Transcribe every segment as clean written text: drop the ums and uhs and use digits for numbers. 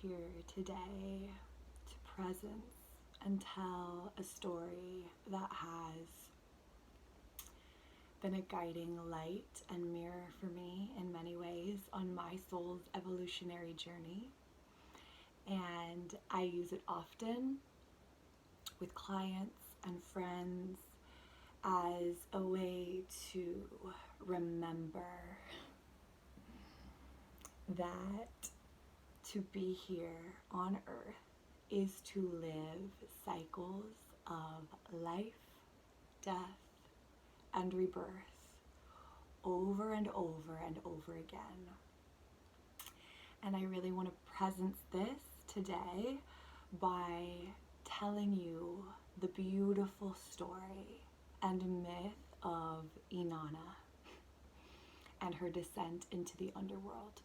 here today to presence and tell a story that has been a guiding light and mirror for me in many ways on my soul's evolutionary journey. And I use it often with clients and friends as a way to remember that to be here on earth is to live cycles of life, death, and rebirth over and over and over again. And I really want to presence this today by telling you the beautiful story and myth of Inanna and her descent into the underworld.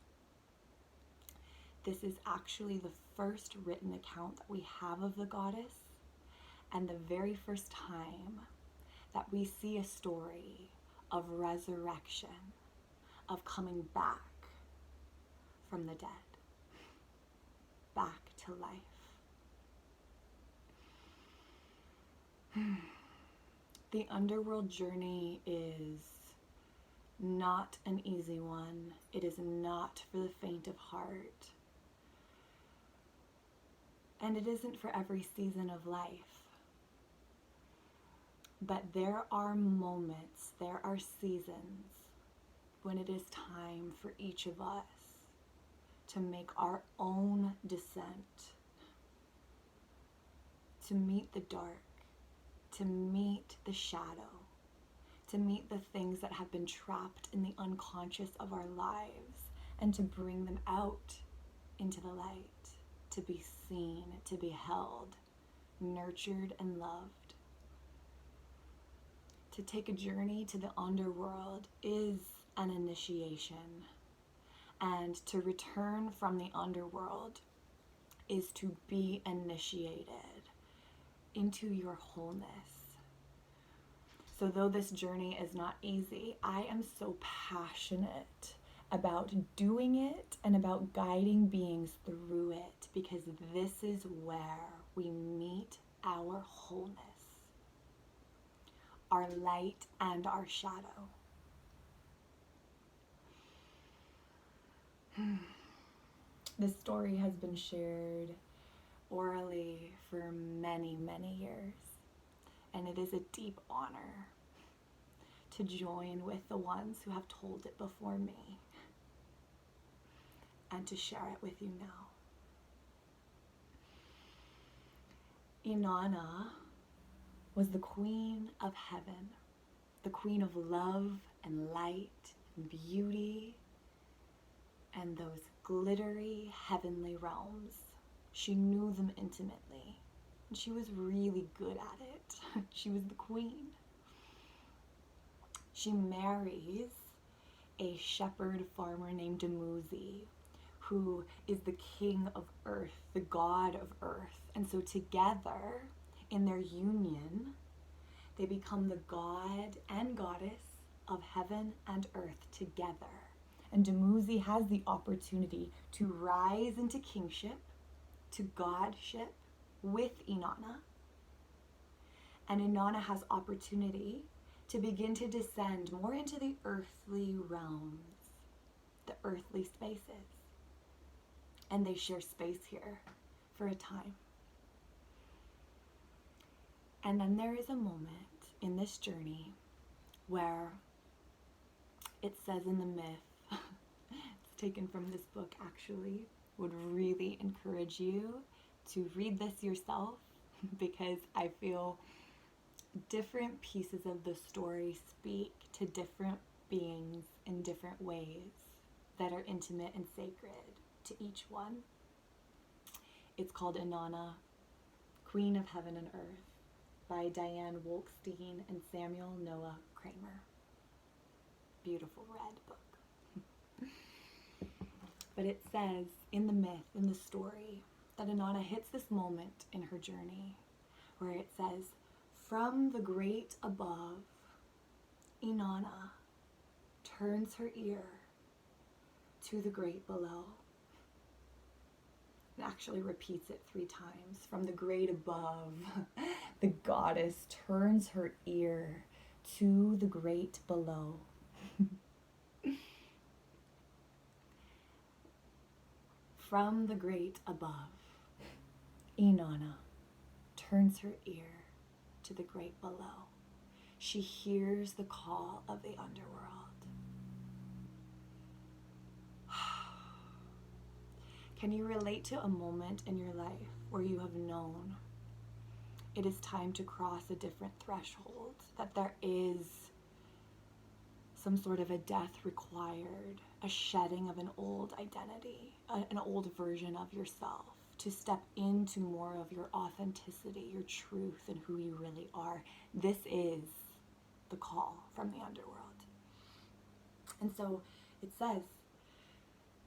This is actually the first written account that we have of the goddess, and the very first time that we see a story of resurrection, of coming back from the dead, back to life. The underworld journey is not an easy one. It is not for the faint of heart. And it isn't for every season of life. But there are moments, there are seasons when it is time for each of us to make our own descent, to meet the dark, to meet the shadow, to meet the things that have been trapped in the unconscious of our lives, and to bring them out into the light, to be seen, to be held, nurtured, and loved. To take a journey to the underworld is an initiation, and to return from the underworld is to be initiated into your wholeness. So though this journey is not easy, I am so passionate about doing it and about guiding beings through it, because this is where we meet our wholeness, our light and our shadow. This story has been shared orally for many, many years, and it is a deep honor to join with the ones who have told it before me and to share it with you now. Inanna was the queen of heaven, the queen of love and light and beauty and those glittery heavenly realms. She knew them intimately, and she was really good at it. She was the queen. She marries a shepherd farmer named Dumuzi, who is the king of earth, the god of earth. And so together, in their union, they become the god and goddess of heaven and earth together. And Dumuzi has the opportunity to rise into kingship, to godship with Inanna. And Inanna has opportunity to begin to descend more into the earthly realms, the earthly spaces. And they share space here for a time. And then there is a moment in this journey where it says in the myth, it's taken from this book actually, would really encourage you to read this yourself, because I feel different pieces of the story speak to different beings in different ways that are intimate and sacred to each one. It's called Inanna, Queen of Heaven and Earth, by Diane Wolkstein and Samuel Noah Kramer. Beautiful red book. But it says in the myth, in the story, that Inanna hits this moment in her journey where it says, from the great above, Inanna turns her ear to the great below. It actually repeats it 3 times. From the great above, the goddess turns her ear to the great below. From the great above, Inanna turns her ear to the great below. She hears the call of the underworld. Can you relate to a moment in your life where you have known it is time to cross a different threshold, that there is some sort of a death required, a shedding of an old identity, an old version of yourself, to step into more of your authenticity, your truth, and who you really are? This is the call from the underworld. And so it says,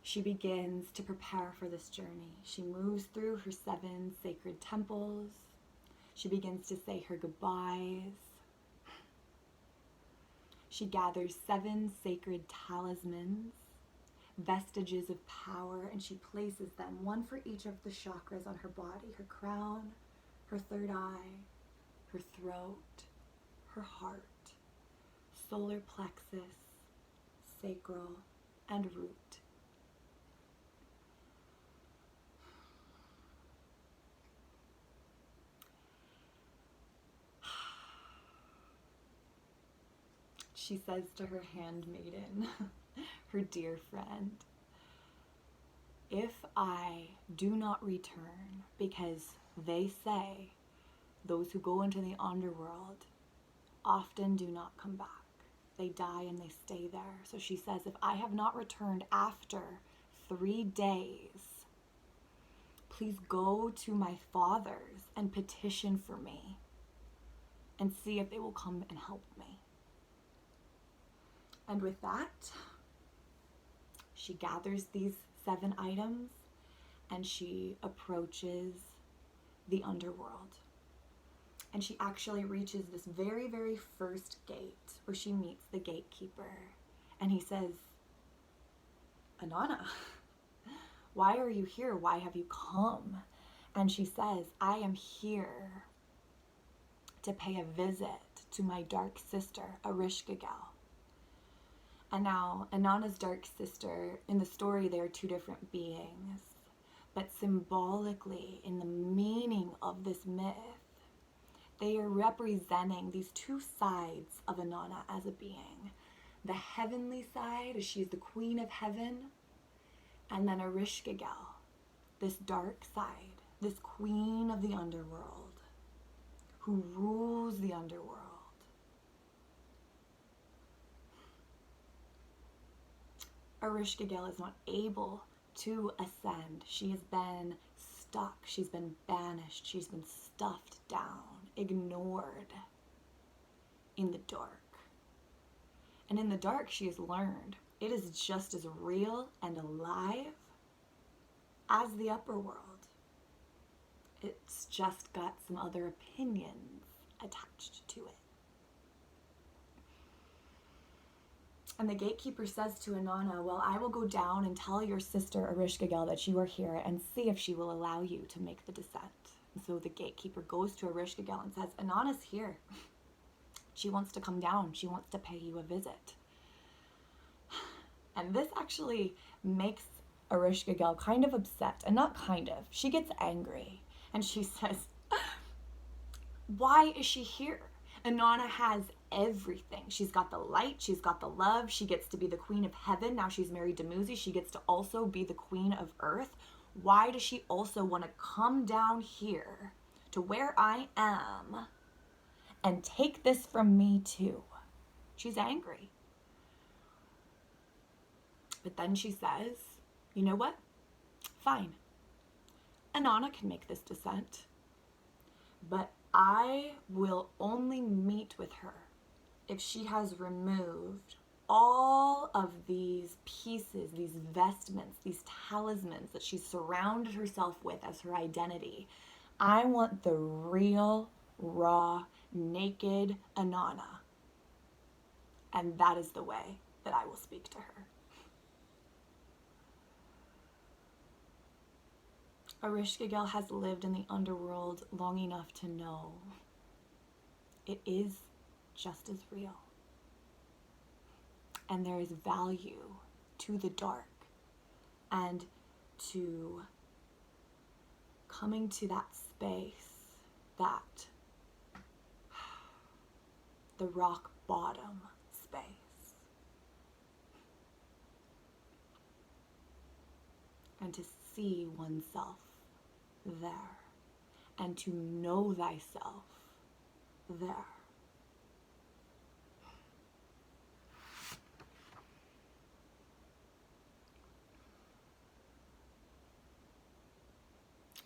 she begins to prepare for this journey. She moves through her 7 sacred temples. She begins to say her goodbyes. She gathers 7 sacred talismans, vestiges of power, and she places them, one for each of the chakras on her body: her crown, her third eye, her throat, her heart, solar plexus, sacral, and root. She says to her handmaiden, her dear friend, if I do not return, because they say those who go into the underworld often do not come back. They die and they stay there. So she says, if I have not returned after 3 days, please go to my fathers and petition for me and see if they will come and help me. And with that, she gathers these 7 items and she approaches the underworld. And she actually reaches this very, very first gate where she meets the gatekeeper. And he says, Inanna, why are you here? Why have you come? And she says, I am here to pay a visit to my dark sister, Ereshkigal. And now, Inanna's dark sister, in the story, they are 2 different beings. But symbolically, in the meaning of this myth, they are representing these 2 sides of Inanna as a being. The heavenly side, as she is the queen of heaven, and then Ereshkigal, this dark side, this queen of the underworld, who rules the underworld. Ereshkigal is not able to ascend. She has been stuck. She's been banished. She's been stuffed down, ignored in the dark. And in the dark, she has learned it is just as real and alive as the upper world. It's just got some other opinions attached to it. And the gatekeeper says to Inanna, well, I will go down and tell your sister Ereshkigal that you are here and see if she will allow you to make the descent. And so the gatekeeper goes to Ereshkigal and says, Inanna's here. She wants to come down. She wants to pay you a visit. And this actually makes Ereshkigal kind of upset. And not kind of. She gets angry. And she says, why is she here? Inanna has everything. She's got the light. She's got the love. She gets to be the queen of heaven. Now she's married to Muzi. She gets to also be the queen of earth. Why does she also want to come down here to where I am and take this from me too? She's angry. But then she says, you know what? Fine. Inanna can make this descent. But I will only meet with her if she has removed all of these pieces, these vestments, these talismans that she's surrounded herself with as her identity. I want the real, raw, naked Inanna. And that is the way that I will speak to her. Ereshkigal has lived in the underworld long enough to know it is just as real. And there is value to the dark and to coming to that space, that the rock bottom space, and to see oneself there, and to know thyself there.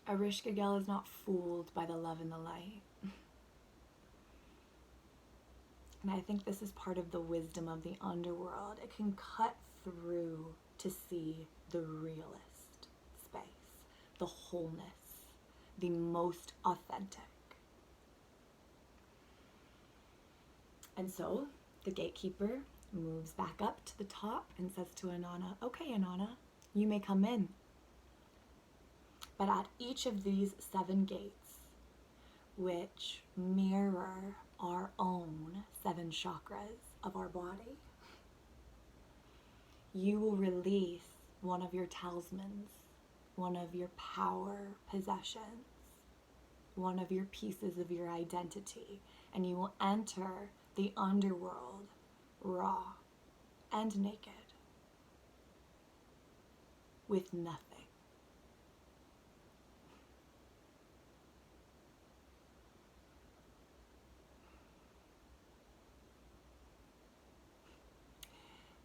Ereshkigal is not fooled by the love and the light. And I think this is part of the wisdom of the underworld. It can cut through to see the realist space, the wholeness, the most authentic. And so the gatekeeper moves back up to the top and says to Inanna, "Okay, Inanna, you may come in. But at each of these 7 gates, which mirror our own 7 chakras of our body, you will release one of your talismans, one of your power possessions, one of your pieces of your identity, and you will enter the underworld raw and naked, with nothing.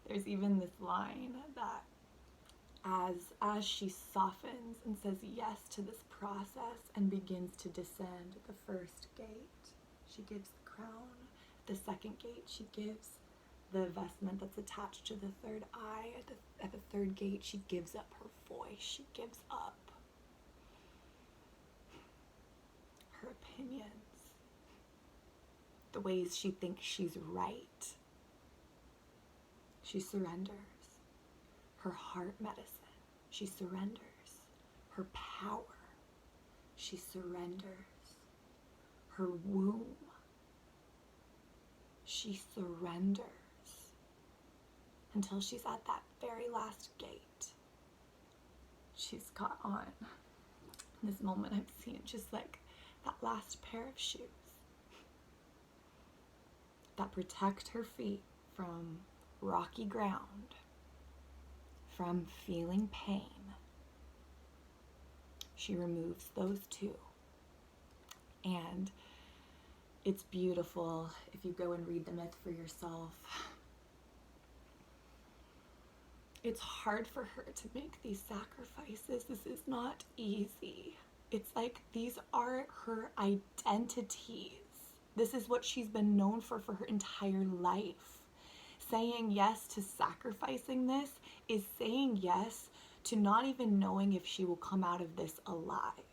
There's even this line that as she softens and says yes to this process and begins to descend at the first gate, she gives the crown. At the second gate, she gives the vestment that's attached to the third eye. At the third gate, she gives up her voice. She gives up her opinions, the ways she thinks she's right. She surrenders her heart medicine. She surrenders her power. She surrenders her womb. She surrenders until she's at that very last gate. She's got on, in this moment I'm seeing just like that last pair of shoes that protect her feet from rocky ground, from feeling pain. She removes those 2. And it's beautiful if you go and read the myth for yourself. It's hard for her to make these sacrifices. This is not easy. It's like these are her identities. This is what she's been known for her entire life. Saying yes to sacrificing this is saying yes to not even knowing if she will come out of this alive.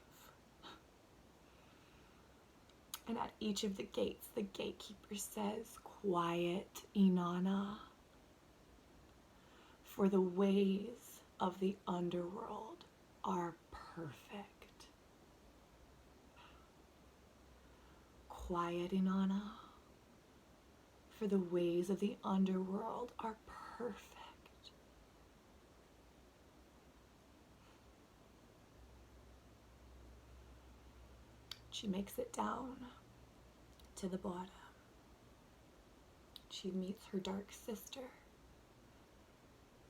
And at each of the gates, the gatekeeper says, "Quiet, Inanna, for the ways of the underworld are perfect." Quiet, Inanna, for the ways of the underworld are perfect. She makes it down to the bottom. She meets her dark sister.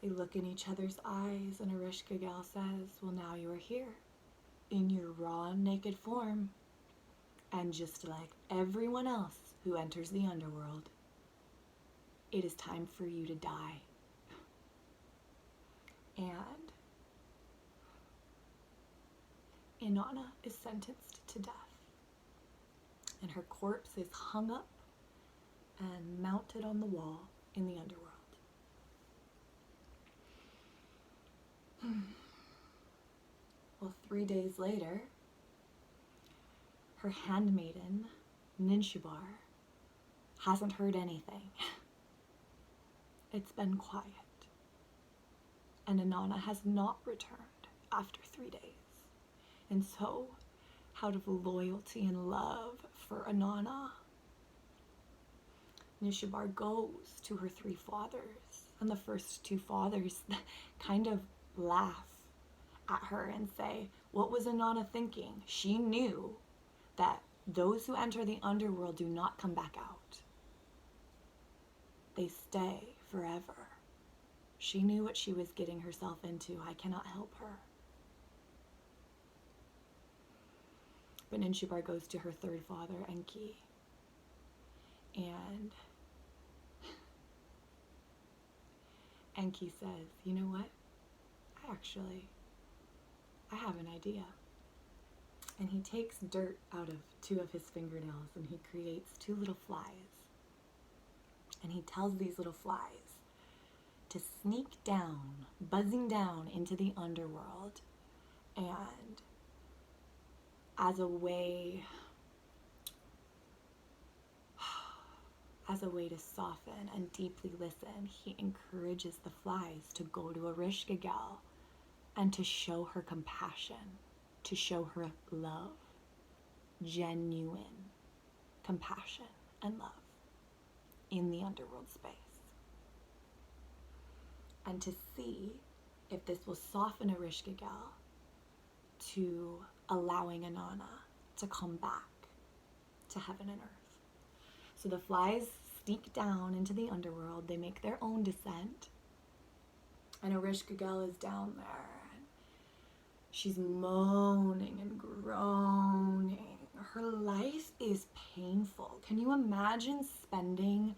They look in each other's eyes, and Ereshkigal says, "Well, now you are here, in your raw and naked form. And just like everyone else who enters the underworld, it is time for you to die." And Inanna is sentenced to death. And her corpse is hung up and mounted on the wall in the underworld. Well, 3 days later, her handmaiden, Ninshibar, hasn't heard anything. It's been quiet. And Inanna has not returned after 3 days. And so, out of loyalty and love for Inanna, Nishabar goes to her three fathers. And the first two fathers kind of laugh at her and say, what was Inanna thinking? She knew that those who enter the underworld do not come back out. They stay forever. She knew what she was getting herself into. I cannot help her. But Ninshibar goes to her third father, Enki, and Enki says, you know what? I have an idea. And he takes dirt out of two of his fingernails and he creates two little flies. And he tells these little flies to sneak down, buzzing down into the underworld, and as a way to soften and deeply listen, he encourages the flies to go to Ereshkigal and to show her compassion, to show her love, genuine compassion and love in the underworld space. And to see if this will soften Ereshkigal to allowing Inanna to come back to heaven and earth. So the flies sneak down into the underworld. They make their own descent. And Ereshkigal is down there. And she's moaning and groaning. Her life is painful. Can you imagine spending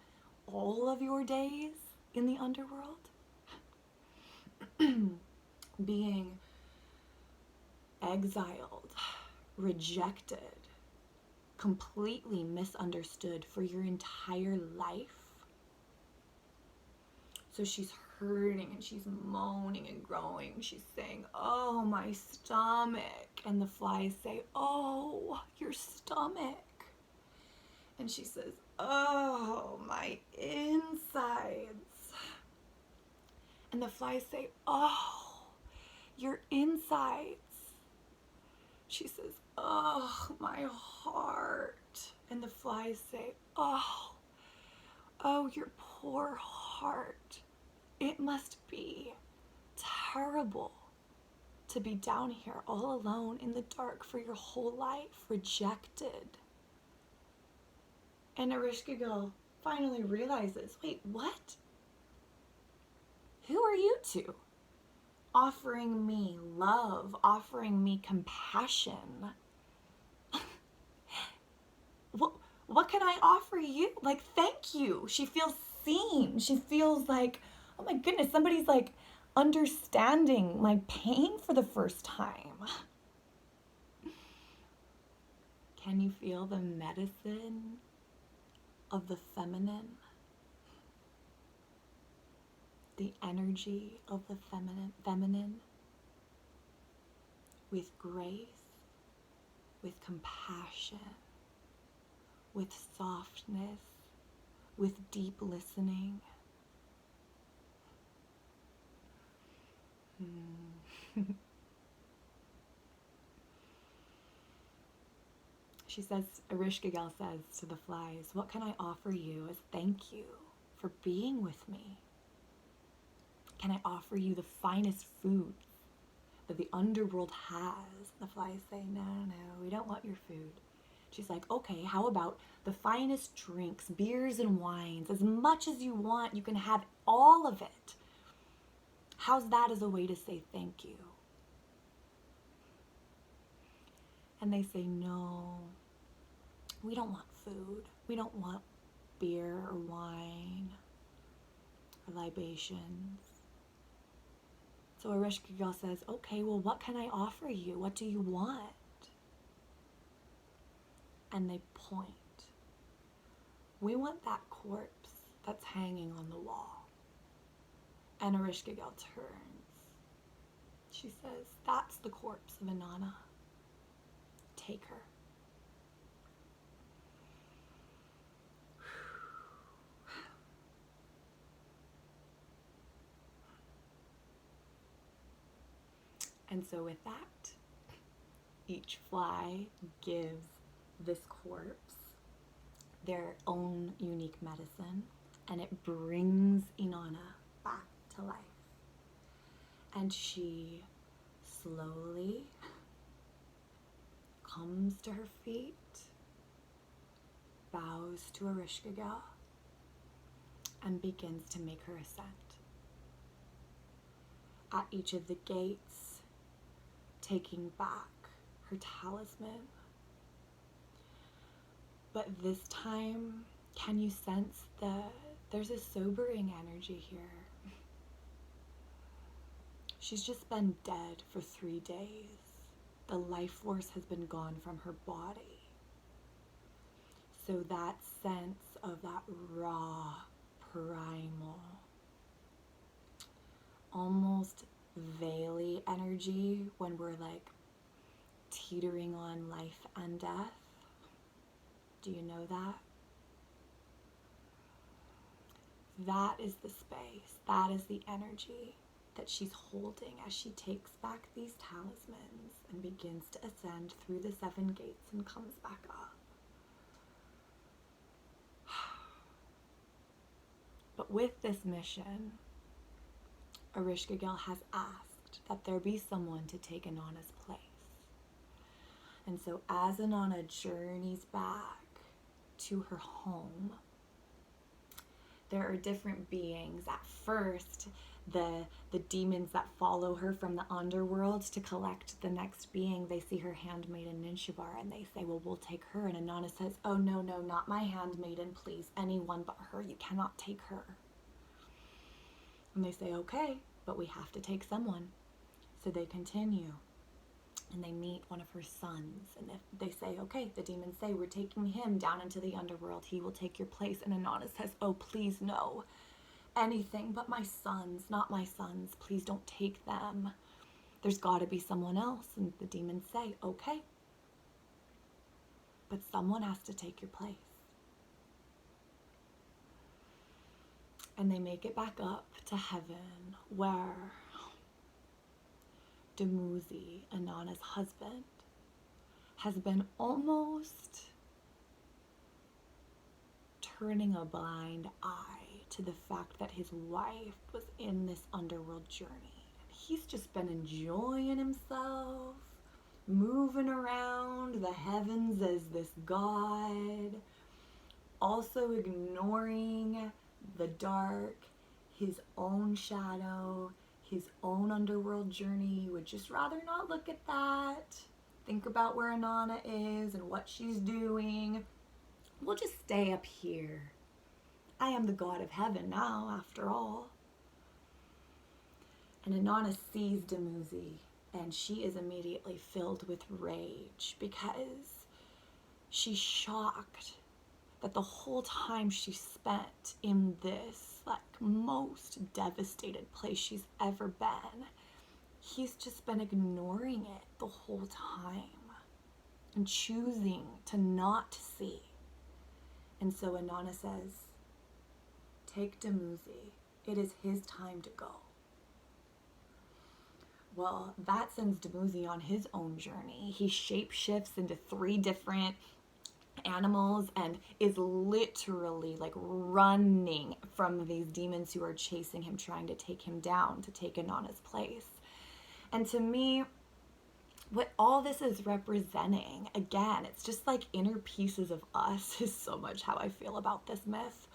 all of your days in the underworld? Being exiled, rejected, completely misunderstood for your entire life. So she's hurting and she's moaning and groaning. She's saying, oh, my stomach. And the flies say, oh, your stomach. And she says, oh, my insides. And the flies say, oh, your insides. She says, oh, my heart. And the flies say, oh, your poor heart. It must be terrible to be down here all alone in the dark for your whole life, rejected. And Ereshkigal finally realizes, wait, what? Who are you two? Offering me love, offering me compassion. What can I offer you? Like, thank you. She feels seen. She feels like, oh my goodness, somebody's like understanding my pain for the first time. Can you feel the medicine of the feminine? The energy of the feminine with grace, with compassion, with softness, with deep listening. She says, Ereshkigal says to the flies, what can I offer you as thank you for being with me? Can I offer you the finest food that the underworld has? The flies say, no, we don't want your food. She's like, okay, how about the finest drinks, beers and wines, as much as you want, you can have all of it. How's that as a way to say thank you? And they say, no, we don't want food. We don't want beer or wine or libations. So Ereshkigal says, okay, well, what can I offer you? What do you want? And they point. We want that corpse that's hanging on the wall. And Ereshkigal turns. She says, that's the corpse of Inanna. Take her. And so with that, each fly gives this corpse their own unique medicine, and it brings Inanna back to life. And she slowly comes to her feet, bows to Ereshkigal, and begins to make her ascent. At each of the gates, taking back her talisman. But this time, can you sense that there's a sobering energy here? She's just been dead for 3 days. The life force has been gone from her body. So that sense of that raw, primal, almost veily energy when we're like teetering on life and death. Do you know that? That is the space, that is the energy that she's holding as she takes back these talismans and begins to ascend through the 7 gates and comes back up. But with this mission, Ereshkigal has asked that there be someone to take Inanna's place. And so as Inanna journeys back to her home, there are different beings. At first, the demons that follow her from the underworld to collect the next being, they see her handmaiden Ninshabar and they say, well, we'll take her. And Inanna says, oh, no, not my handmaiden, please. Anyone but her. You cannot take her. And they say, okay, but we have to take someone. So they continue. And they meet one of her sons. And if they say, okay, the demons say, we're taking him down into the underworld. He will take your place. And Inanna says, oh, please, no. Anything but my sons, not my sons. Please don't take them. There's got to be someone else. And the demons say, okay. But someone has to take your place. And they make it back up to heaven where Dumuzi, Inanna's husband, has been almost turning a blind eye to the fact that his wife was in this underworld journey. And he's just been enjoying himself, moving around the heavens as this god, also ignoring the dark, his own shadow, his own underworld journey. He would just rather not look at that. Think about where Inanna is and what she's doing. We'll just stay up here. I am the god of heaven now, after all. And Inanna sees Dumuzi, and she is immediately filled with rage because she's shocked that the whole time she spent in this most devastated place she's ever been, he's just been ignoring it the whole time and choosing to not see. And so Inanna says, take Dumuzi. It is his time to go. Well, that sends Dumuzi on his own journey. He shapeshifts into 3 different animals and is literally running from these demons who are chasing him, trying to take him down, to take Inanna's place. And to me, what all this is representing, again, it's just inner pieces of us is so much how I feel about this myth.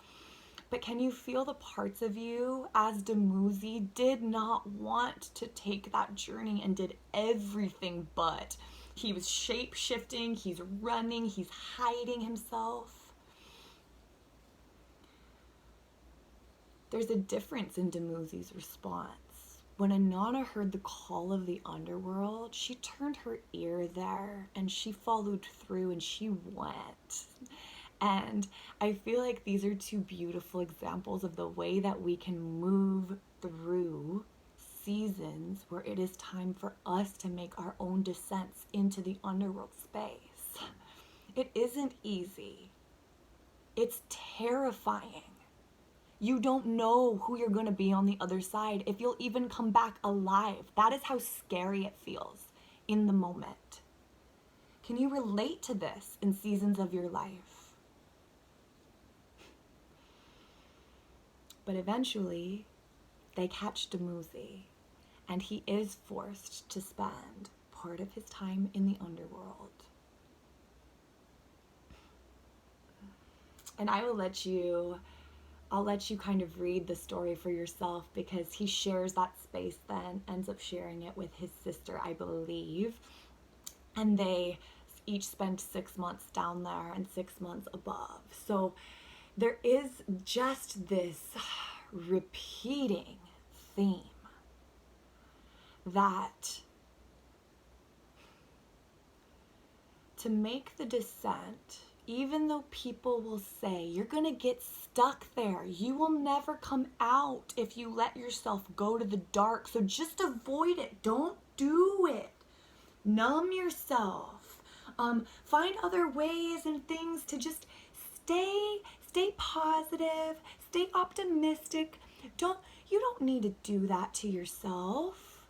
But can you feel the parts of you as Dumuzi did not want to take that journey and did everything but? He was shape-shifting, he's running, he's hiding himself. There's a difference in Dumuzi's response. When Inanna heard the call of the underworld, she turned her ear there and she followed through and she went. And I feel like these are 2 beautiful examples of the way that we can move through seasons where it is time for us to make our own descents into the underworld space. It isn't easy. It's terrifying. You don't know who you're going to be on the other side, if you'll even come back alive. That is how scary it feels in the moment. Can you relate to this in seasons of your life? But eventually, they catch Dumuzi, and he is forced to spend part of his time in the underworld. And I'll let you kind of read the story for yourself, because he shares that space then, ends up sharing it with his sister, I believe. And they each spend 6 months down there and 6 months above. So there is just this repeating theme that to make the descent, even though people will say you're going to get stuck there, you will never come out if you let yourself go to the dark, so just avoid it, don't do it, numb yourself, find other ways and things to just stay positive, stay optimistic. You don't need to do that to yourself.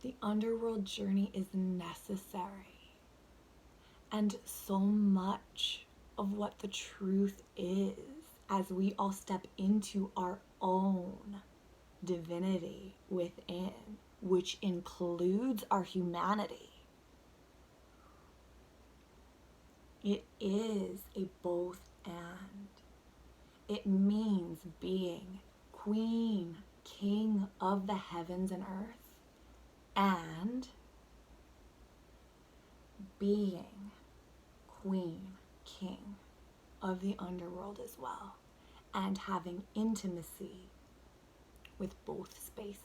The underworld journey is necessary. And so much of what the truth is, as we all step into our own divinity within, which includes our humanity, it is a both and. It means being queen, king of the heavens and earth, and being queen, king of the underworld as well, and having intimacy with both spaces.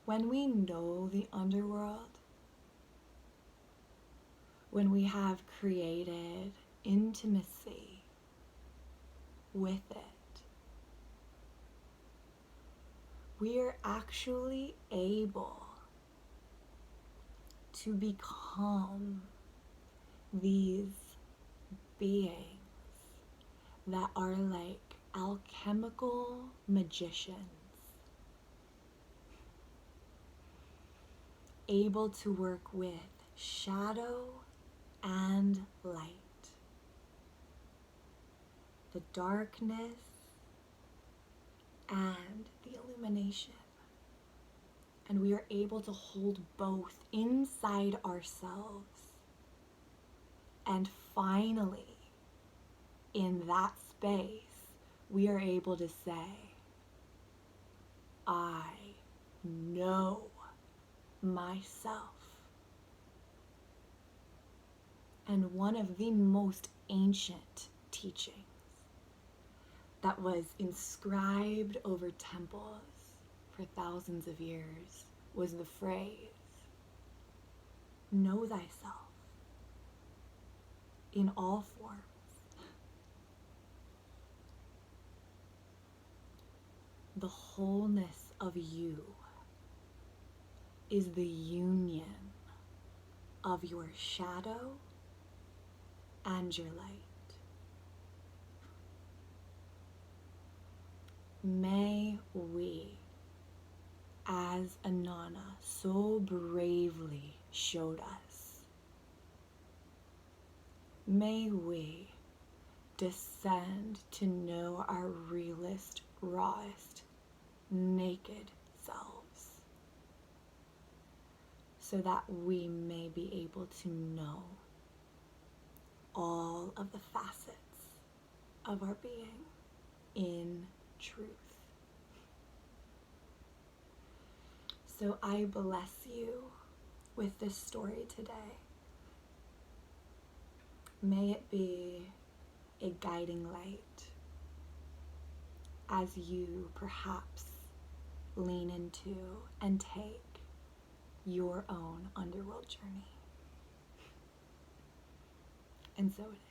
When we know the underworld, when we have created intimacy with it, we are actually able to become these beings that are like alchemical magicians, able to work with shadow and light, the darkness and the illumination. And we are able to hold both inside ourselves. And finally, in that space, we are able to say, I know myself. And one of the most ancient teachings that was inscribed over temples for thousands of years was the phrase, know thyself, in all forms. The wholeness of you is the union of your shadow and your light. May we, as Inanna so bravely showed us, may we descend to know our realest, rawest, naked selves, so that we may be able to know all of the facets of our being in truth. So I bless you with this story today. May it be a guiding light as you perhaps lean into and take your own underworld journey. And so it is.